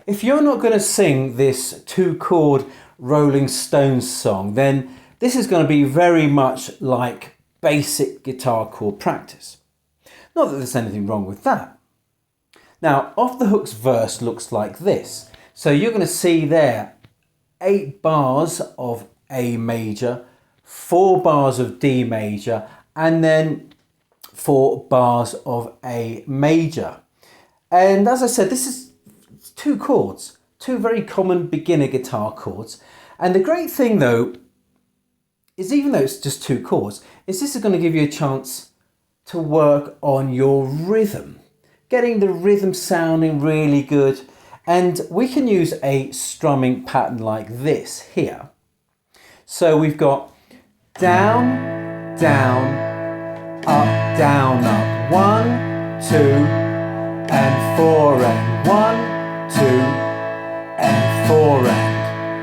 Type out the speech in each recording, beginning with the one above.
if you're not going to sing this 2-chord Rolling Stones song, then this is going to be very much like basic guitar chord practice. Not that there's anything wrong with that. Now, Off the Hook's verse looks like this. So you're going to see there 8 bars of A major, 4 bars of D major, and then 4 bars of A major. And as I said, this is 2 chords, 2 very common beginner guitar chords. And the great thing though, is even though it's just 2 chords, is this is going to give you a chance to work on your rhythm, getting the rhythm sounding really good. And we can use a strumming pattern like this here. So we've got down, down, up, down, up, 1, 2, and 4, and 1, 2, and 4,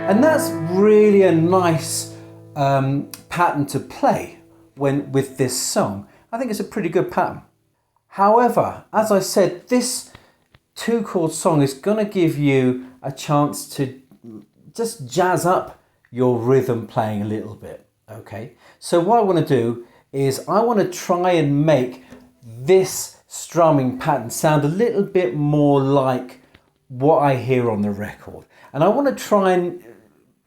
and that's really a nice pattern to play with this song. I think it's a pretty good pattern. However, as I said, this 2-chord song is going to give you a chance to just jazz up your rhythm playing a little bit. Okay, so what I want to do is I want to try and make this strumming pattern sound a little bit more like what I hear on the record, and I want to try and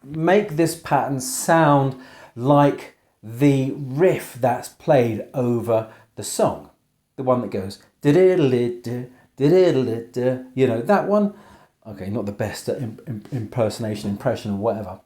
make this pattern sound like the riff that's played over the song, the one that goes you know, that one. Okay, not the best at impression or whatever,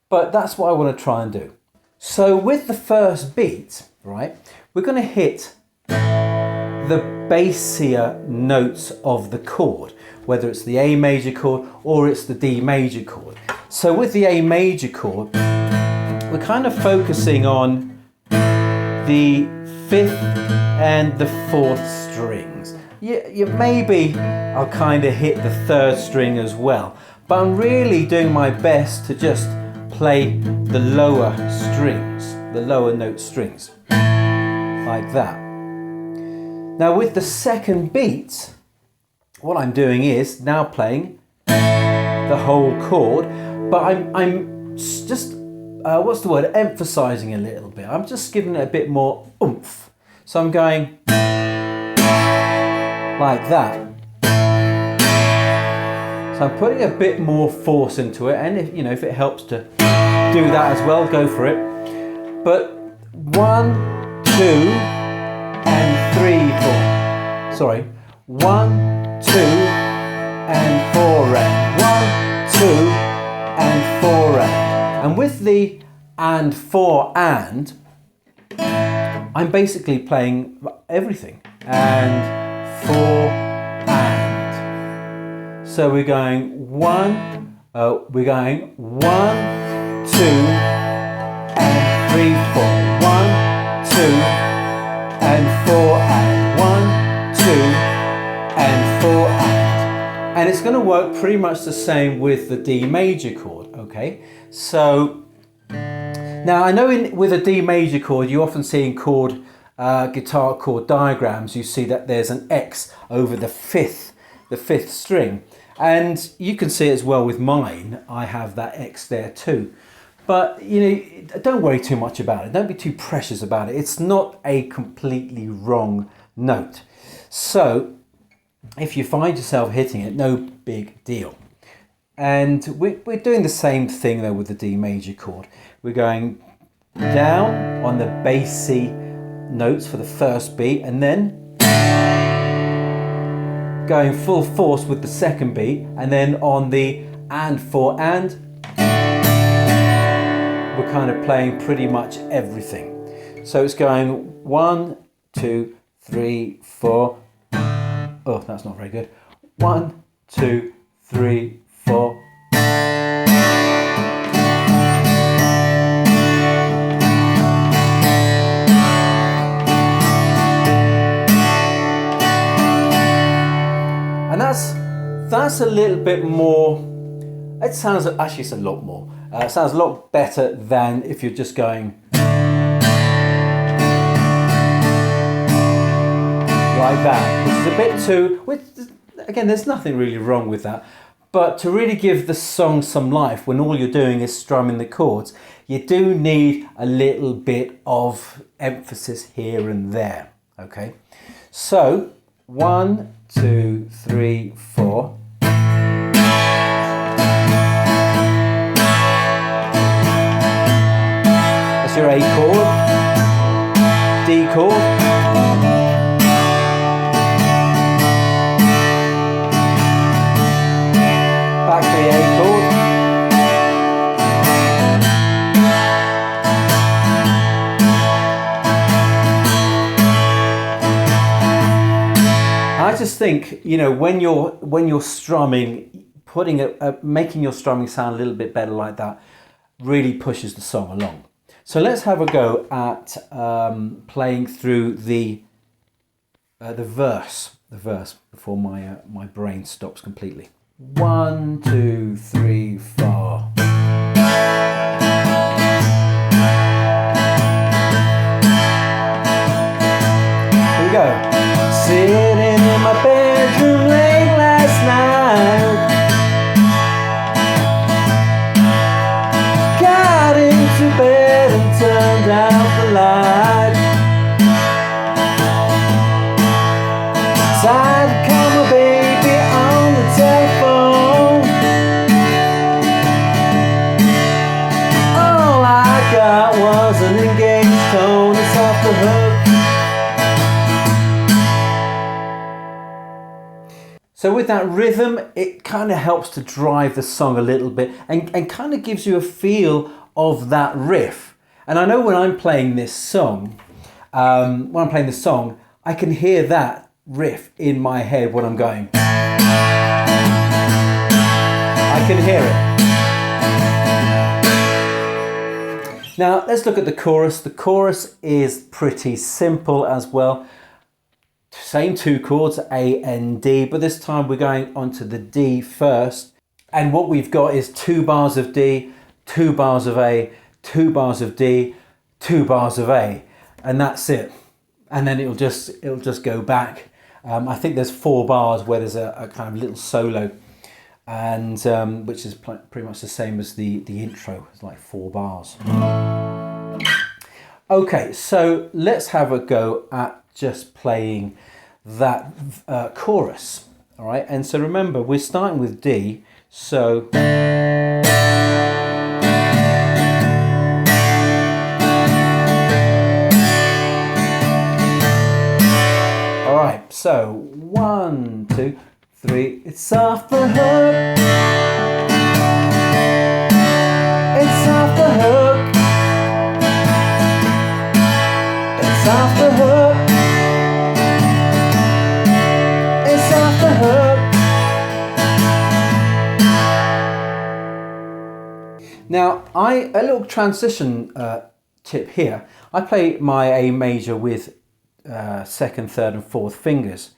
but that's what I want to try and do. So with the first beat, right, we're going to hit the bassier notes of the chord, whether it's the A major chord or it's the D major chord. So with the A major chord, we're kind of focusing on the 5th and the 4th strings. Maybe I'll kind of hit the 3rd string as well, but I'm really doing my best to just play the lower strings, the lower note strings, like that. Now with the second beat, what I'm doing is now playing the whole chord, but I'm just, emphasizing a little bit. I'm just giving it a bit more oomph. So I'm going like that. So I'm putting a bit more force into it, and if it helps to do that as well, go for it. But 1, 2, and 3, 4. Sorry, 1, 2, and 4, and 1, 2, and 4, and with the and 4 and, I'm basically playing everything. And 4 and. So we're going 1, 2, and 3, 4. 1, 2, and 4 and. 1, 2, and 4 and. And it's going to work pretty much the same with the D major chord, okay? So now I know with a D major chord, you often see in guitar chord diagrams, you see that there's an X over the fifth string, and you can see it as well with mine. I have that X there too, but don't worry too much about it. Don't be too precious about it. It's not a completely wrong note. So if you find yourself hitting it, no big deal. And we're doing the same thing though with the D major chord. We're going down on the bassy notes for the first beat, and then going full force with the second beat, and then on the and 4 and, we're kind of playing pretty much everything. So it's going 1, 2, 3, 4. Oh, that's not very good. 1, 2, 3, 4. And that's a little bit more. It sounds, actually it's a lot more. It sounds a lot better than if you're just going like that, which is a bit too, again, there's nothing really wrong with that, But to really give the song some life, when all you're doing is strumming the chords, you do need a little bit of emphasis here and there, okay? So, 1, 2, 3, 4. That's your A chord, D chord, back to the A chord, I just think, you know, when you're strumming, making your strumming sound a little bit better like that really pushes the song along. So let's have a go at playing through the verse before my brain stops completely. 1, 2, 3, 4. Here we go. Sitting in my bedroom late last night, got into bed and turned out the light. Tried to call my baby on the telephone. All I got was an engaged tone. It's off the hook. So with that rhythm, it kind of helps to drive the song a little bit and kind of gives you a feel of that riff. And I know when I'm playing this song, I can hear that riff in my head when I'm going. I can hear it. Now let's look at the chorus. The chorus is pretty simple as well. Same two chords, A and D, but this time we're going onto the D first. And what we've got is 2 bars of D, 2 bars of A, 2 bars of D, 2 bars of A, and that's it. And then it'll just go back. I think there's 4 bars where there's a kind of little solo, and which is pretty much the same as the intro. It's like 4 bars. Okay, so let's have a go at just playing that chorus. All right, and so remember we're starting with D, so all right, so 1, 2, 3, it's off the hook, it's off the hook, it's off the hook, it's off the hook. Now, a little transition tip here. I play my A major with 2nd, 3rd and 4th fingers,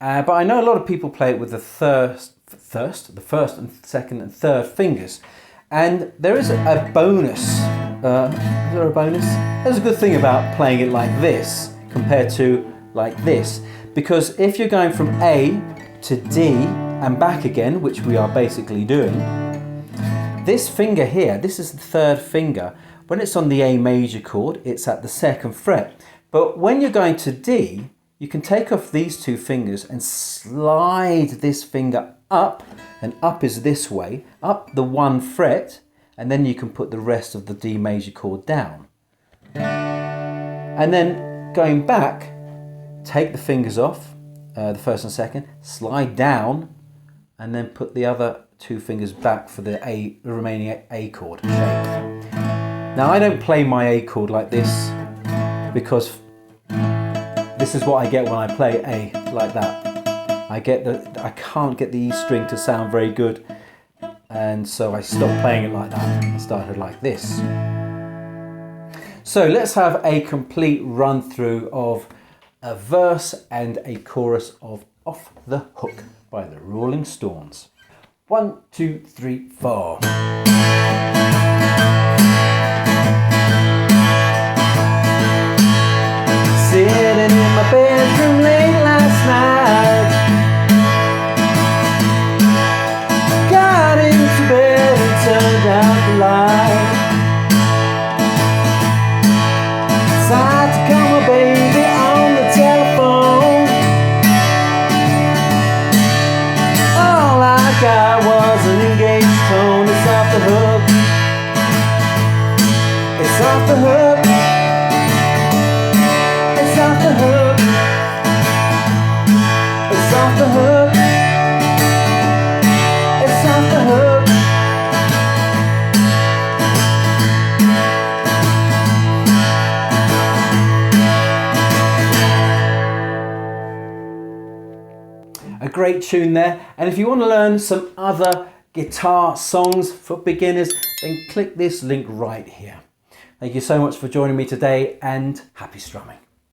but I know a lot of people play it with the first and 2nd and 3rd fingers, and there is a bonus. Is there a bonus? There's a good thing about playing it like this compared to like this, because if you're going from A to D and back again, which we are basically doing, this finger here, this is the 3rd finger. When it's on the A major chord, it's at the 2nd fret. But when you're going to D, you can take off these 2 fingers and slide this finger up, and up is this way, up the 1 fret, and then you can put the rest of the D major chord down. And then going back, take the fingers off, the 1st and 2nd, slide down, and then put the other 2 fingers back for the remaining A chord shape. Now I don't play my A chord like this, because this is what I get when I play A like that. I can't get the E string to sound very good, and so I stopped playing it like that and started like this. So let's have a complete run through of a verse and a chorus of Off the Hook by the Rolling Stones. 1, 2, 3, 4. Sitting in my bedroom late last night, light. Tried to call my baby on the telephone. All I got was an engaged tone. It's off the hook. It's off the hook. It's off the hook. It's off the hook. It's off the hook. A great tune there, and if you want to learn some other guitar songs for beginners, then click this link right here. Thank you so much for joining me today, and happy strumming.